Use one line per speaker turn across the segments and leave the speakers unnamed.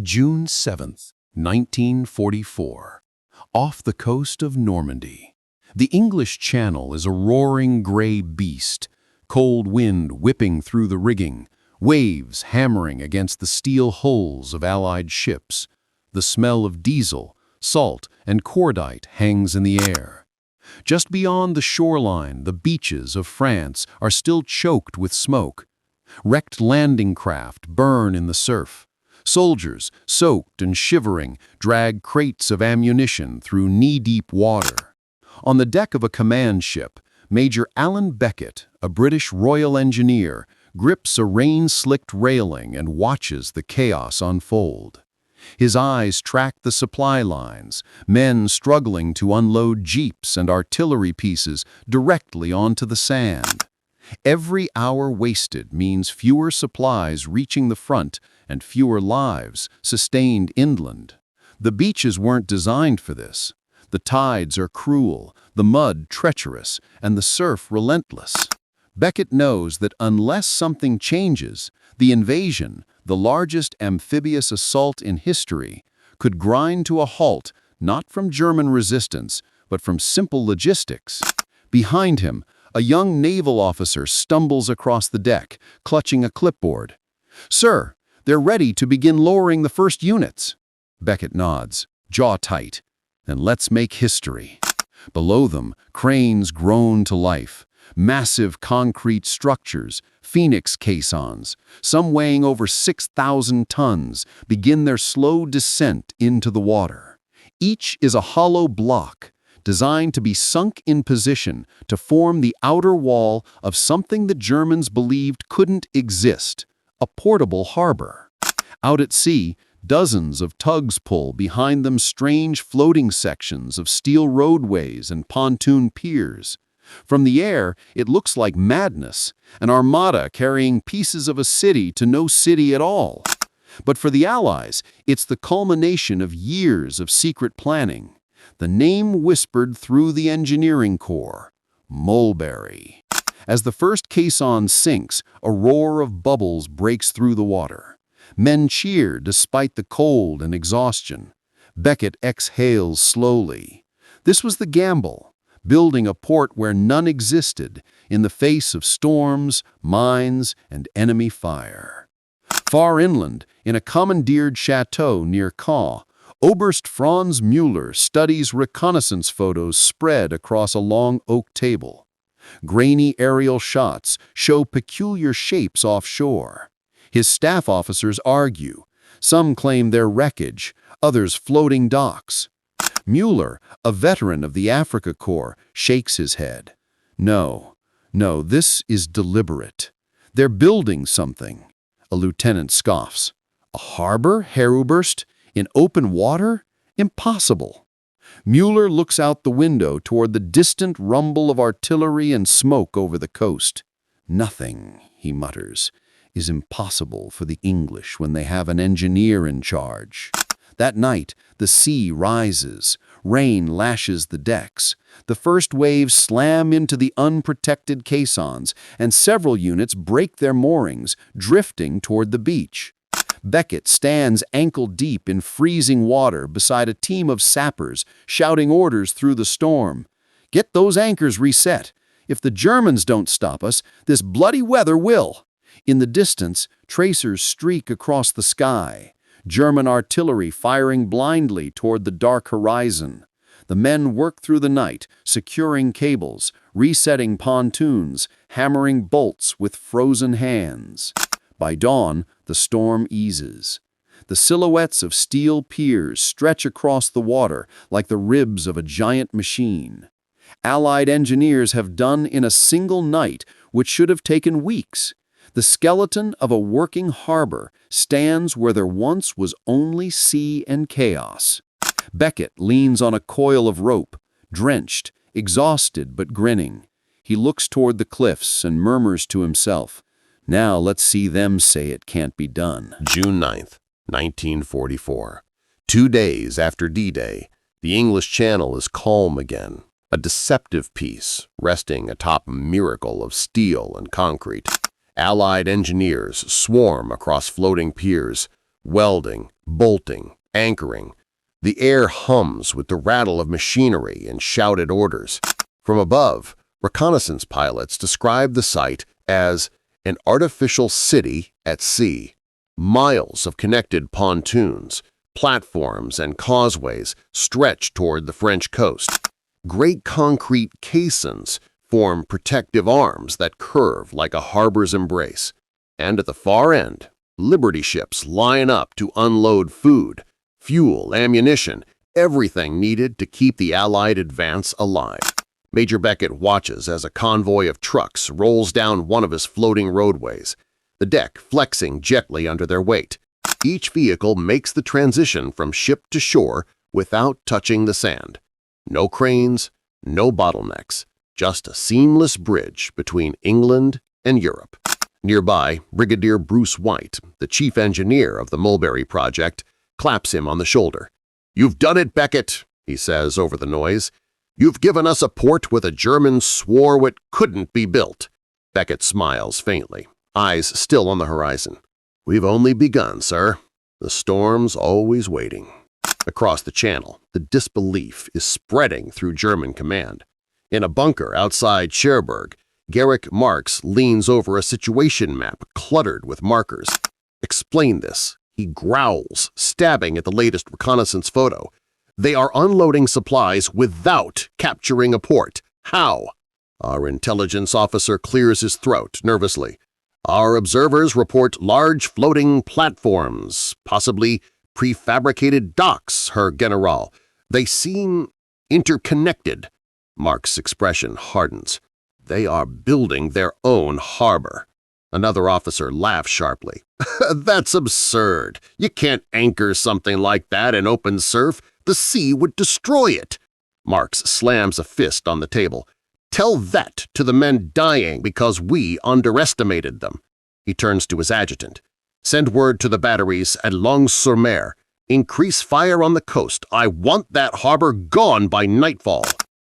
June 7th, 1944. Off the coast of Normandy. The English Channel is a roaring gray beast, cold wind whipping through the rigging, waves hammering against the steel hulls of Allied ships. The smell of diesel, salt, and cordite hangs in the air. Just beyond the shoreline, the beaches of France are still choked with smoke. Wrecked landing craft burn in the surf. Soldiers, soaked and shivering, drag crates of ammunition through knee-deep water. On the deck of a command ship, Major Alan Beckett, a British Royal Engineer, grips a rain-slicked railing and watches the chaos unfold. His eyes track the supply lines, men struggling to unload jeeps and artillery pieces directly onto the sand. Every hour wasted means fewer supplies reaching the front and fewer lives sustained inland. The beaches weren't designed for this. The tides are cruel, the mud treacherous, and the surf relentless. Beckett knows that unless something changes, the invasion, the largest amphibious assault in history, could grind to a halt not from German resistance, but from simple logistics. Behind him, a young naval officer stumbles across the deck, clutching a clipboard. "Sir, they're ready to begin lowering the first units." Beckett nods, jaw tight. "Then let's make history." Below them, cranes groan to life. Massive concrete structures, Phoenix caissons, some weighing over 6,000 tons, begin their slow descent into the water. Each is a hollow block, designed to be sunk in position to form the outer wall of something the Germans believed couldn't exist, a portable harbor. Out at sea, dozens of tugs pull behind them strange floating sections of steel roadways and pontoon piers. From the air, it looks like madness, an armada carrying pieces of a city to no city at all. But for the Allies, it's the culmination of years of secret planning. The name whispered through the engineering corps, Mulberry. As the first caisson sinks, a roar of bubbles breaks through the water. Men cheer despite the cold and exhaustion. Beckett exhales slowly. This was the gamble, building a port where none existed in the face of storms, mines, and enemy fire. Far inland, in a commandeered chateau near Caen, Oberst Franz Müller studies reconnaissance photos spread across a long oak table. Grainy aerial shots show peculiar shapes offshore. His staff officers argue. Some claim they're wreckage, others floating docks. Müller, a veteran of the Africa Corps, shakes his head. No, this is deliberate. They're building something. A lieutenant scoffs. A harbor, Herr Oberst? In open water? Impossible. Müller looks out the window toward the distant rumble of artillery and smoke over the coast. "Nothing," he mutters, "is impossible for the English when they have an engineer in charge." That night, the sea rises. Rain lashes the decks. The first waves slam into the unprotected caissons, and several units break their moorings, drifting toward the beach. Beckett stands ankle-deep in freezing water beside a team of sappers, shouting orders through the storm. "Get those anchors reset. If the Germans don't stop us, this bloody weather will." In the distance, tracers streak across the sky. German artillery firing blindly toward the dark horizon. The men work through the night, securing cables, resetting pontoons, hammering bolts with frozen hands. By dawn, the storm eases. The silhouettes of steel piers stretch across the water like the ribs of a giant machine. Allied engineers have done in a single night what should have taken weeks. The skeleton of a working harbor stands where there once was only sea and chaos. Beckett leans on a coil of rope, drenched, exhausted but grinning. He looks toward the cliffs and murmurs to himself, "Now let's see them say it can't be done."
June 9th, 1944. 2 days after D-Day, the English Channel is calm again, a deceptive peace resting atop a miracle of steel and concrete. Allied engineers swarm across floating piers, welding, bolting, anchoring. The air hums with the rattle of machinery and shouted orders. From above, reconnaissance pilots describe the site as an artificial city at sea. Miles of connected pontoons, platforms, and causeways stretch toward the French coast. Great concrete caissons form protective arms that curve like a harbor's embrace. And at the far end, Liberty ships line up to unload food, fuel, ammunition, everything needed to keep the Allied advance alive. Major Beckett watches as a convoy of trucks rolls down one of his floating roadways, the deck flexing gently under their weight. Each vehicle makes the transition from ship to shore without touching the sand. No cranes, no bottlenecks, just a seamless bridge between England and Europe. Nearby, Brigadier Bruce White, the chief engineer of the Mulberry Project, claps him on the shoulder. "You've done it, Beckett," he says over the noise. "You've given us a port where the Germans swore it couldn't be built." Beckett smiles faintly, eyes still on the horizon. "We've only begun, sir. The storm's always waiting." Across the channel, the disbelief is spreading through German command. In a bunker outside Cherbourg, Garrick Marx leans over a situation map cluttered with markers. "Explain this," he growls, stabbing at the latest reconnaissance photo. "They are unloading supplies without capturing a port. How?" Our intelligence officer clears his throat nervously. "Our observers report large floating platforms, possibly prefabricated docks, Herr General. They seem interconnected." Mark's expression hardens. "They are building their own harbor." Another officer laughs sharply. "That's absurd. You can't anchor something like that in open surf. The sea would destroy it." Marx slams a fist on the table. "Tell that to the men dying because we underestimated them." He turns to his adjutant. "Send word to the batteries at Longnes-sur-Mer. Increase fire on the coast. I want that harbor gone by nightfall."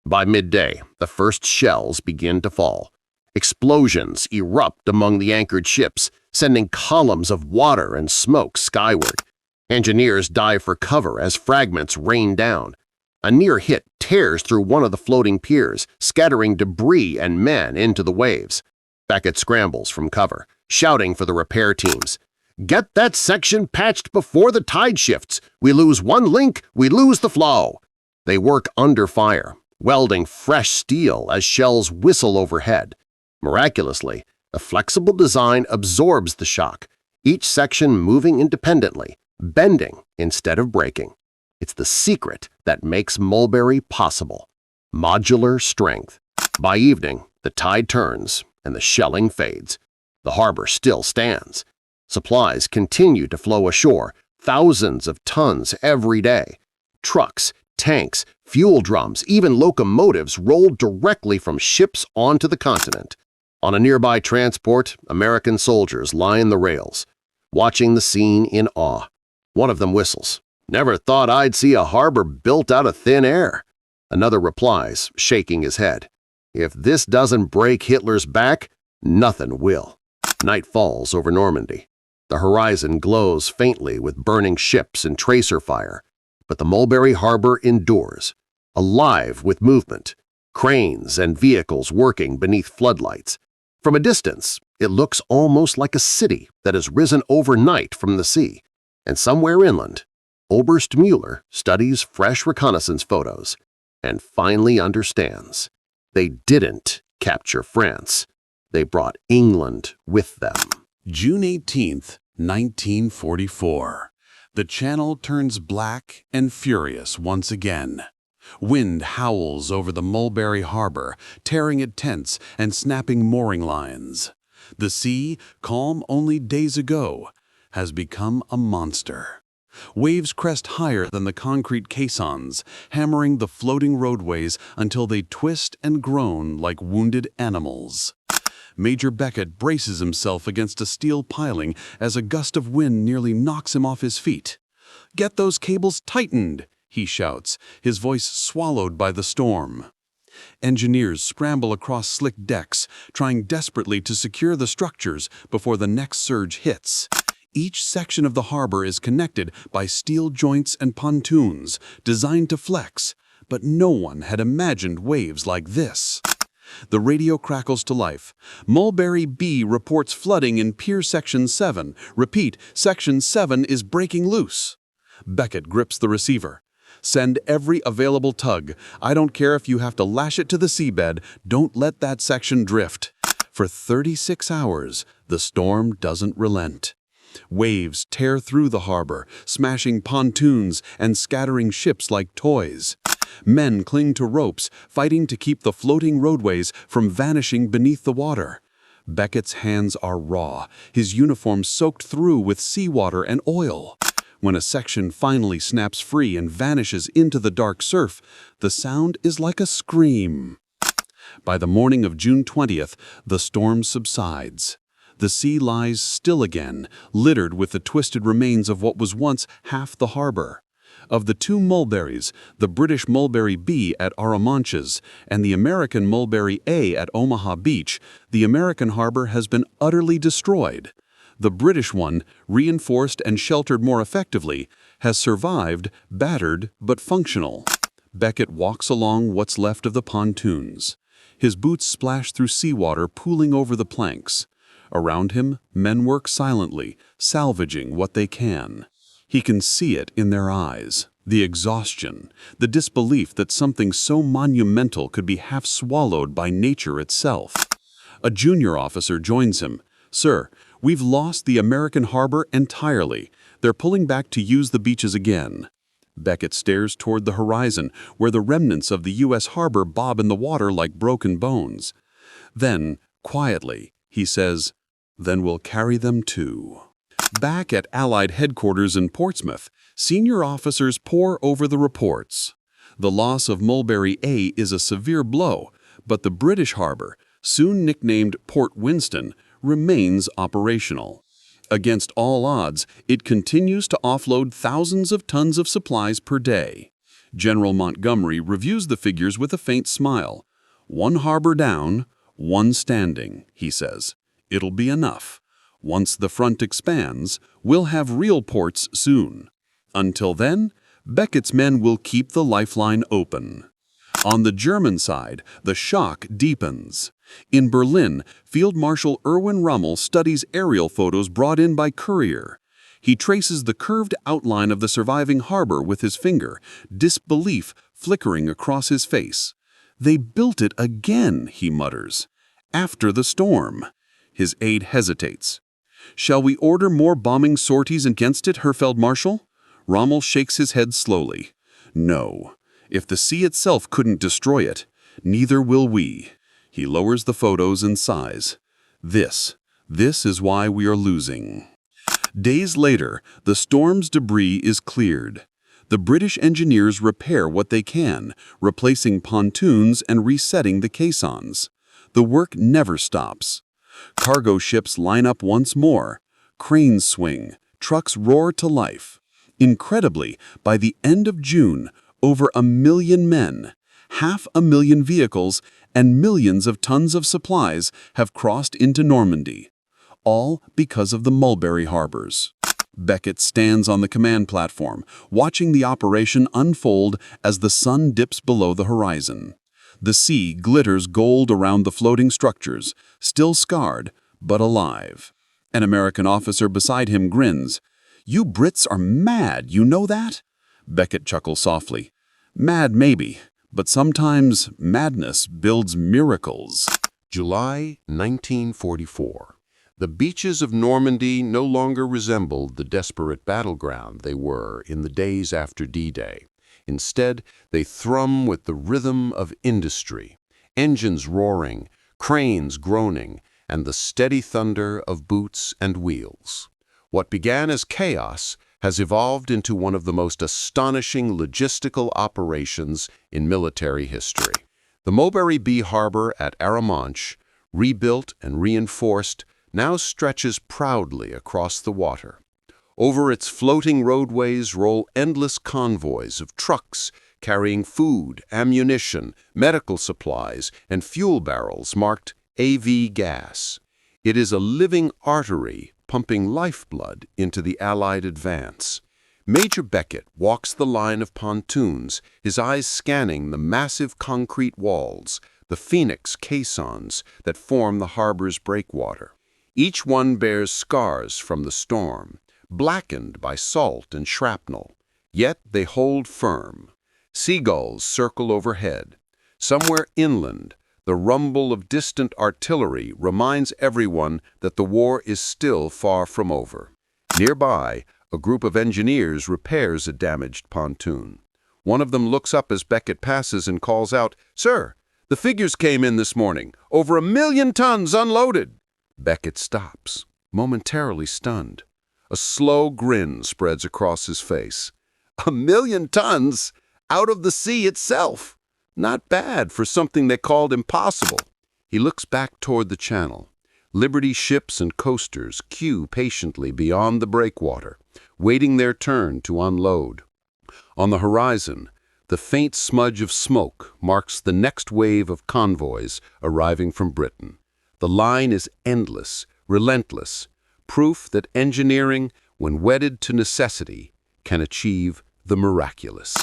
By midday, the first shells begin to fall. Explosions erupt among the anchored ships, sending columns of water and smoke skyward. Engineers dive for cover as fragments rain down. A near hit tears through one of the floating piers, scattering debris and men into the waves. Beckett scrambles from cover, shouting for the repair teams. "Get that section patched before the tide shifts. We lose one link, we lose the flow." They work under fire, welding fresh steel as shells whistle overhead. Miraculously, the flexible design absorbs the shock, each section moving independently, bending instead of breaking. It's the secret that makes Mulberry possible. Modular strength. By evening, the tide turns and the shelling fades. The harbor still stands. Supplies continue to flow ashore, thousands of tons every day. Trucks, tanks, fuel drums, even locomotives roll directly from ships onto the continent. On a nearby transport, American soldiers line the rails, watching the scene in awe. One of them whistles. "Never thought I'd see a harbor built out of thin air." Another replies, shaking his head. "If this doesn't break Hitler's back, nothing will." Night falls over Normandy. The horizon glows faintly with burning ships and tracer fire, but the Mulberry Harbor endures, alive with movement, cranes and vehicles working beneath floodlights. From a distance, it looks almost like a city that has risen overnight from the sea, and somewhere inland, Oberst Mueller studies fresh reconnaissance photos and finally understands. They didn't capture France. They brought England with them.
June 18th, 1944. The channel turns black and furious once again. Wind howls over the Mulberry Harbor, tearing at tents and snapping mooring lines. The sea, calm only days ago, has become a monster. Waves crest higher than the concrete caissons, hammering the floating roadways until they twist and groan like wounded animals. Major Beckett braces himself against a steel piling as a gust of wind nearly knocks him off his feet. "Get those cables tightened!" he shouts, his voice swallowed by the storm. Engineers scramble across slick decks, trying desperately to secure the structures before the next surge hits. Each section of the harbor is connected by steel joints and pontoons designed to flex, but no one had imagined waves like this. The radio crackles to life. Mulberry B reports flooding in Pier Section 7. Repeat, Section 7 is breaking loose. Beckett grips the receiver. Send every available tug. I don't care if you have to lash it to the seabed. Don't let that section drift. For 36 hours, the storm doesn't relent. Waves tear through the harbor, smashing pontoons and scattering ships like toys. Men cling to ropes, fighting to keep the floating roadways from vanishing beneath the water. Beckett's hands are raw, his uniform soaked through with seawater and oil. When a section finally snaps free and vanishes into the dark surf, the sound is like a scream. By the morning of June 20th, the storm subsides. The sea lies still again, littered with the twisted remains of what was once half the harbor. Of the two Mulberries, the British Mulberry B at Arromanches and the American Mulberry A at Omaha Beach, the American harbor has been utterly destroyed. The British one, reinforced and sheltered more effectively, has survived, battered but functional. Beckett walks along what's left of the pontoons. His boots splash through seawater pooling over the planks. Around him, men work silently, salvaging what they can. He can see it in their eyes, the exhaustion, the disbelief that something so monumental could be half swallowed by nature itself. A junior officer joins him. "Sir, we've lost the American harbor entirely. They're pulling back to use the beaches again." Beckett stares toward the horizon, where the remnants of the U.S. harbor bob in the water like broken bones. Then, quietly, he says, "Then we'll carry them too." Back at Allied headquarters in Portsmouth, senior officers pore over the reports. The loss of Mulberry A is a severe blow, but the British harbor, soon nicknamed Port Winston, remains operational. Against all odds, it continues to offload thousands of tons of supplies per day. General Montgomery reviews the figures with a faint smile. "One harbor down, one standing," he says. "It'll be enough. Once the front expands, we'll have real ports soon. Until then, Beckett's men will keep the lifeline open." On the German side, the shock deepens. In Berlin, Field Marshal Erwin Rommel studies aerial photos brought in by courier. He traces the curved outline of the surviving harbor with his finger, disbelief flickering across his face. "They built it again," he mutters. "After the storm." His aide hesitates. "Shall we order more bombing sorties against it, Herr Feldmarschall?" Rommel shakes his head slowly. "No. If the sea itself couldn't destroy it, neither will we." He lowers the photos and sighs. This is why we are losing." Days later, the storm's debris is cleared. The British engineers repair what they can, replacing pontoons and resetting the caissons. The work never stops. Cargo ships line up once more. Cranes swing. Trucks roar to life. Incredibly, by the end of June, over 1 million men, 500,000 vehicles, and millions of tons of supplies have crossed into Normandy. All because of the Mulberry Harbors. Beckett stands on the command platform, watching the operation unfold as the sun dips below the horizon. The sea glitters gold around the floating structures, still scarred, but alive. An American officer beside him grins. "You Brits are mad, you know that?" Beckett chuckles softly. "Mad maybe, but sometimes madness builds miracles."
July 1944. The beaches of Normandy no longer resembled the desperate battleground they were in the days after D-Day. Instead, they thrum with the rhythm of industry, engines roaring, cranes groaning, and the steady thunder of boots and wheels. What began as chaos has evolved into one of the most astonishing logistical operations in military history. The Mulberry B harbor at Arromanches, rebuilt and reinforced, now stretches proudly across the water. Over its floating roadways roll endless convoys of trucks carrying food, ammunition, medical supplies, and fuel barrels marked AV gas. It is a living artery pumping lifeblood into the Allied advance. Major Beckett walks the line of pontoons, his eyes scanning the massive concrete walls, the phoenix caissons that form the harbor's breakwater. Each one bears scars from the storm, blackened by salt and shrapnel, yet they hold firm. Seagulls circle overhead. Somewhere inland, the rumble of distant artillery reminds everyone that the war is still far from over. Nearby, a group of engineers repairs a damaged pontoon. One of them looks up as Beckett passes and calls out, "Sir, the figures came in this morning. Over 1,000,000 tons unloaded." Beckett stops, momentarily stunned. A slow grin spreads across his face. 1,000,000 tons? Out of the sea itself? Not bad for something they called impossible. He looks back toward the channel. Liberty ships and coasters queue patiently beyond the breakwater, waiting their turn to unload. On the horizon, the faint smudge of smoke marks the next wave of convoys arriving from Britain. The line is endless, relentless, proof that engineering, when wedded to necessity, can achieve the miraculous.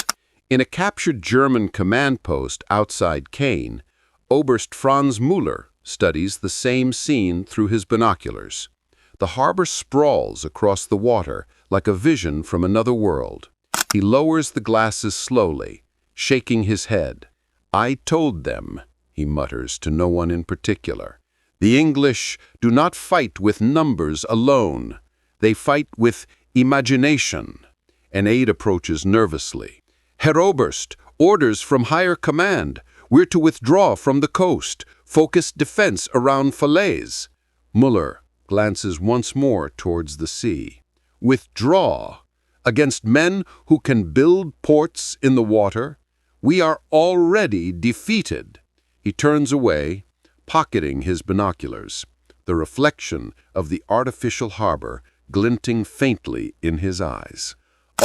In a captured German command post outside Caen, Oberst Franz Müller studies the same scene through his binoculars. The harbor sprawls across the water like a vision from another world. He lowers the glasses slowly, shaking his head. "I told them," he mutters to no one in particular. "The English do not fight with numbers alone. They fight with imagination." An aide approaches nervously. "Herr Oberst, orders from higher command. We're to withdraw from the coast. Focus defense around Falaise." Müller glances once more towards the sea. "Withdraw? Against men who can build ports in the water? We are already defeated." He turns away, pocketing his binoculars, the reflection of the artificial harbor glinting faintly in his eyes.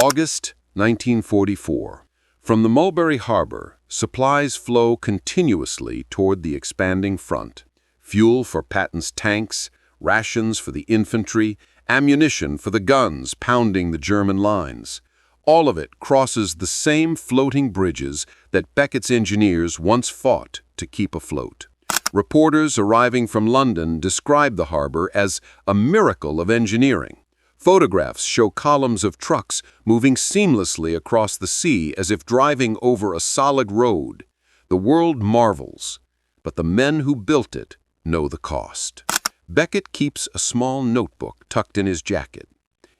August 1944. From the Mulberry Harbor, supplies flow continuously toward the expanding front. Fuel for Patton's tanks, rations for the infantry, ammunition for the guns pounding the German lines. All of it crosses the same floating bridges that Beckett's engineers once fought to keep afloat. Reporters arriving from London describe the harbor as a miracle of engineering. Photographs show columns of trucks moving seamlessly across the sea as if driving over a solid road. The world marvels, but the men who built it know the cost. Beckett keeps a small notebook tucked in his jacket.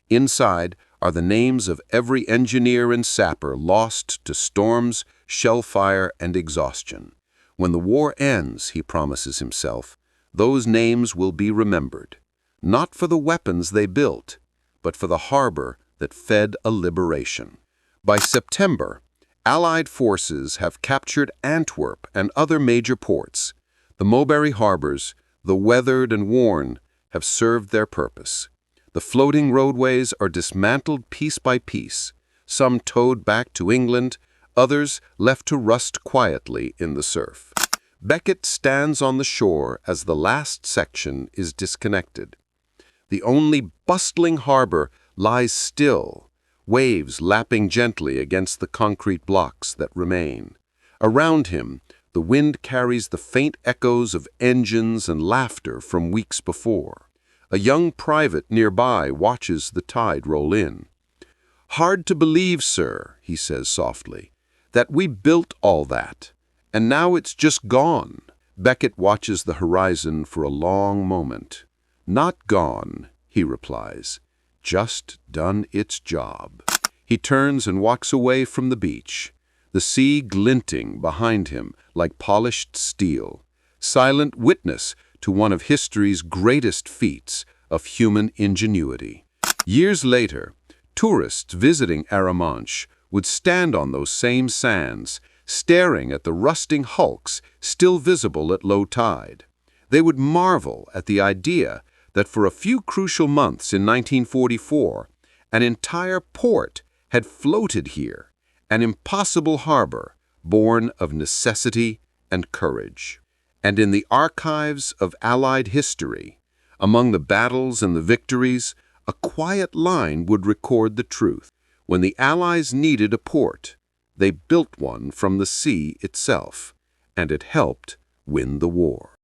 Inside are the names of every engineer and sapper lost to storms, shellfire, and exhaustion. When the war ends, he promises himself, those names will be remembered, not for the weapons they built, but for the harbor that fed a liberation. By September, Allied forces have captured Antwerp and other major ports. The Mulberry Harbors, though weathered and worn, have served their purpose. The floating roadways are dismantled piece by piece, some towed back to England, others left to rust quietly in the surf. Beckett stands on the shore as the last section is disconnected. The only bustling harbor lies still, waves lapping gently against the concrete blocks that remain. Around him, the wind carries the faint echoes of engines and laughter from weeks before. A young private nearby watches the tide roll in. "Hard to believe, sir," he says softly, "that we built all that, and now it's just gone." Beckett watches the horizon for a long moment. "Not gone," he replies, "just done its job." He turns and walks away from the beach, the sea glinting behind him like polished steel, silent witness to one of history's greatest feats of human ingenuity. Years later, tourists visiting Arromanches would stand on those same sands, staring at the rusting hulks still visible at low tide. They would marvel at the idea that for a few crucial months in 1944, an entire port had floated here, an impossible harbor born of necessity and courage. And in the archives of Allied history,
Among the battles and the victories, a quiet line would record the truth. When the Allies needed a port, they built one from the sea itself, and it helped win the war.